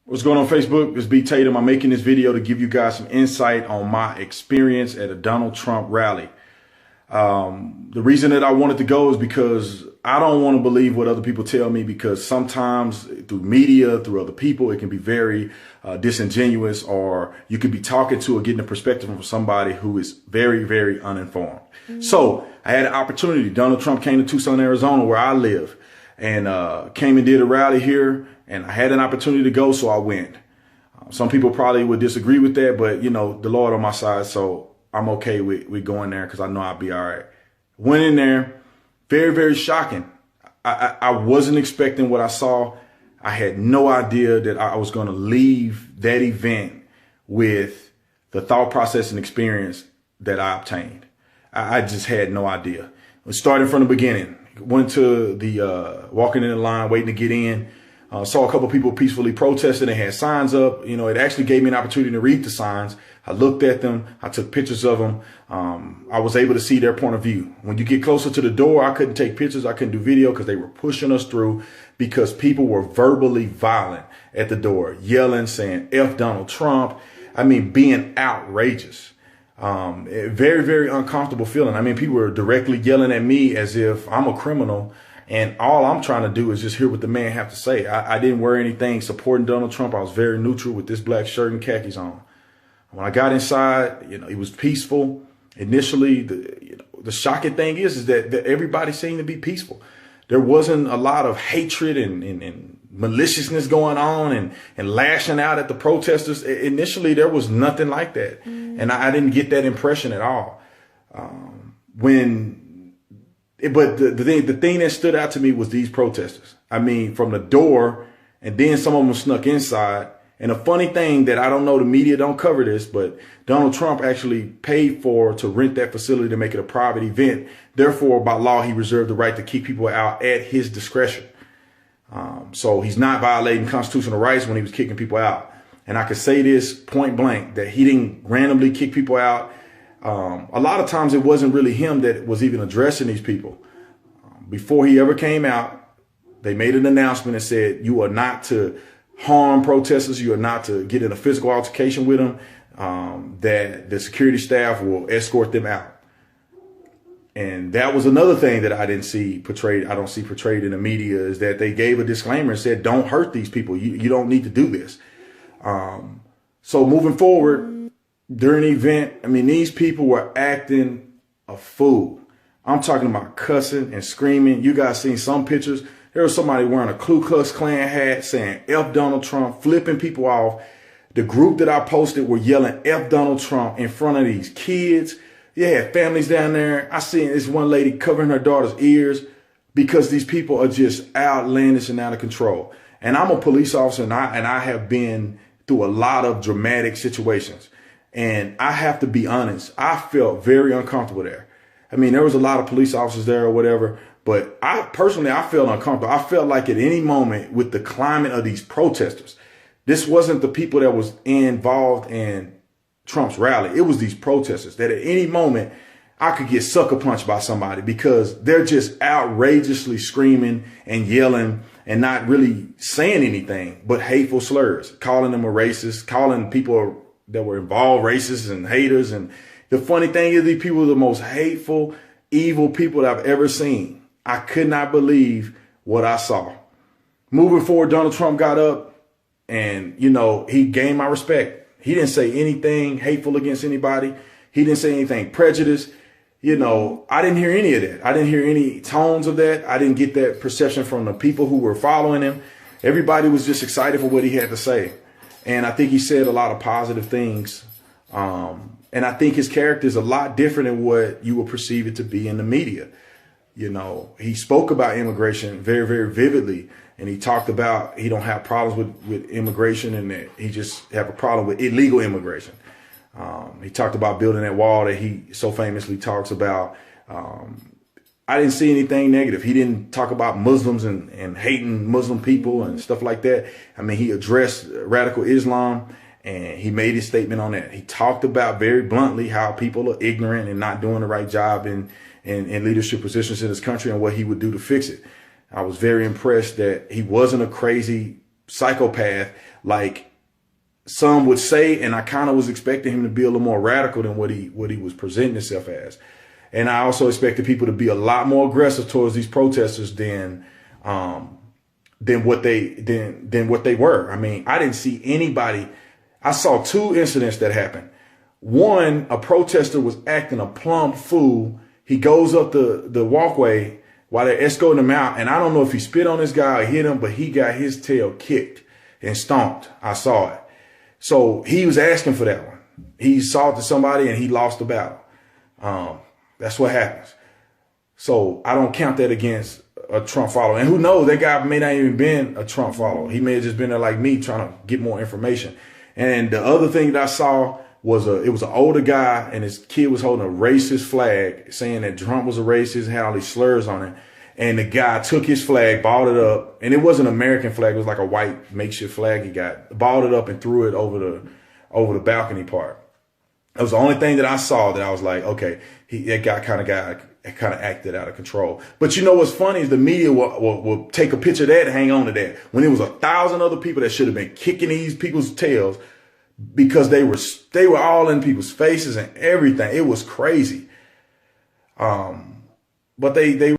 What's going on Facebook? This is Tatum. I'm making this video to give you guys some insight on my experience at a Donald Trump rally. The reason that I wanted to go is because I don't want to believe what other people tell me, because sometimes through media, through other people, it can be very disingenuous, or you could be talking to or getting a perspective from somebody who is very, very uninformed. So I had an opportunity. Donald Trump came to Tucson, Arizona, where I live, and came and did a rally here. And I had an opportunity to go, so I went. Some people probably would disagree with that, but, you know, the Lord on my side, so I'm okay with going there because I know I'll be all right. Went in there, very, very shocking. I wasn't expecting what I saw. I had no idea that I was going to leave that event with the thought process and experience that I obtained. I just had no idea. Starting from the beginning, went to the walking in the line, waiting to get in. Saw a couple of people peacefully protesting. They had signs up. You know, it actually gave me an opportunity to read the signs. I looked at them. I took pictures of them. I was able to see their point of view. When you get closer to the door, I couldn't take pictures. I couldn't do video because they were pushing us through, because people were verbally violent at the door, yelling, saying F Donald Trump. I mean, being outrageous. Very, very uncomfortable feeling. I mean, people were directly yelling at me as if I'm a criminal. And all I'm trying to do is just hear what the man have to say. I didn't wear anything supporting Donald Trump. I was very neutral with this black shirt and khakis on. When I got inside, you know, it was peaceful. Initially, the shocking thing is that everybody seemed to be peaceful. There wasn't a lot of hatred and maliciousness going on and lashing out at the protesters. Initially, there was nothing like that. And I didn't get that impression at all. But the thing that stood out to me was these protesters. I mean, from the door, and then some of them snuck inside. And a funny thing that I don't know, the media don't cover this, but Donald Trump actually paid to rent that facility to make it a private event. Therefore, by law, he reserved the right to keep people out at his discretion. So he's not violating constitutional rights when he was kicking people out. And I can say this point blank, that he didn't randomly kick people out. A lot of times it wasn't really him that was even addressing these people. Before he ever came out, they made an announcement and said, you are not to harm protesters. You are not to get in a physical altercation with them, that the security staff will escort them out. And that was another thing that I didn't see portrayed. I don't see portrayed in the media, is that they gave a disclaimer and said, don't hurt these people. You don't need to do this. So moving forward, during the event, I mean, these people were acting a fool. I'm talking about cussing and screaming. You guys seen some pictures. There was somebody wearing a Ku Klux Klan hat saying F Donald Trump, flipping people off. The group that I posted were yelling F Donald Trump in front of these kids. You had families down there. I seen this one lady covering her daughter's ears, because these people are just outlandish and out of control. And I'm a police officer, and I have been through a lot of dramatic situations. And I have to be honest, I felt very uncomfortable there. I mean, there was a lot of police officers there or whatever, but I personally felt uncomfortable. I felt like at any moment, with the climate of these protesters, this wasn't the people that was involved in Trump's rally. It was these protesters that at any moment I could get sucker punched by somebody, because they're just outrageously screaming and yelling and not really saying anything but hateful slurs, calling them a racist, calling people that were involved racists and haters. And the funny thing is, these people are the most hateful, evil people that I've ever seen. I could not believe what I saw. Moving forward, Donald Trump got up and, you know, he gained my respect. He didn't say anything hateful against anybody. He didn't say anything prejudiced. You know, I didn't hear any of that. I didn't hear any tones of that. I didn't get that perception from the people who were following him. Everybody was just excited for what he had to say. And I think he said a lot of positive things. And I think his character is a lot different than what you would perceive it to be in the media. You know, he spoke about immigration very, very vividly. And he talked about he don't have problems with immigration, and that he just have a problem with illegal immigration. He talked about building that wall that he so famously talks about. I didn't see anything negative. He didn't talk about Muslims and hating Muslim people and stuff like that. I mean, he addressed radical Islam, and he made his statement on that. He talked about very bluntly how people are ignorant and not doing the right job in leadership positions in this country, and what he would do to fix it. I was very impressed that he wasn't a crazy psychopath, like some would say, and I kind of was expecting him to be a little more radical than what he was presenting himself as. And I also expected people to be a lot more aggressive towards these protesters than what they were. I mean, I didn't see anybody. I saw two incidents that happened. One, a protester was acting a plumb fool. He goes up the walkway while they're escorting him out. And I don't know if he spit on this guy or hit him, but he got his tail kicked and stomped. I saw it. So he was asking for that one. He assaulted somebody and he lost the battle. That's what happens. So I don't count that against a Trump follower. And who knows, that guy may not even been a Trump follower. He may have just been there like me trying to get more information. And the other thing that I saw was it was an older guy and his kid was holding a racist flag saying that Trump was a racist and had all these slurs on it. And the guy took his flag, balled it up, and it wasn't an American flag. It was like a white makeshift flag he got, balled it up and threw it over the balcony part. It was the only thing that I saw that I was like, okay, that guy kind of acted out of control. But you know what's funny is the media will take a picture of that and hang on to that when there was 1,000 other people that should have been kicking these people's tails because they were all in people's faces and everything. It was crazy. But they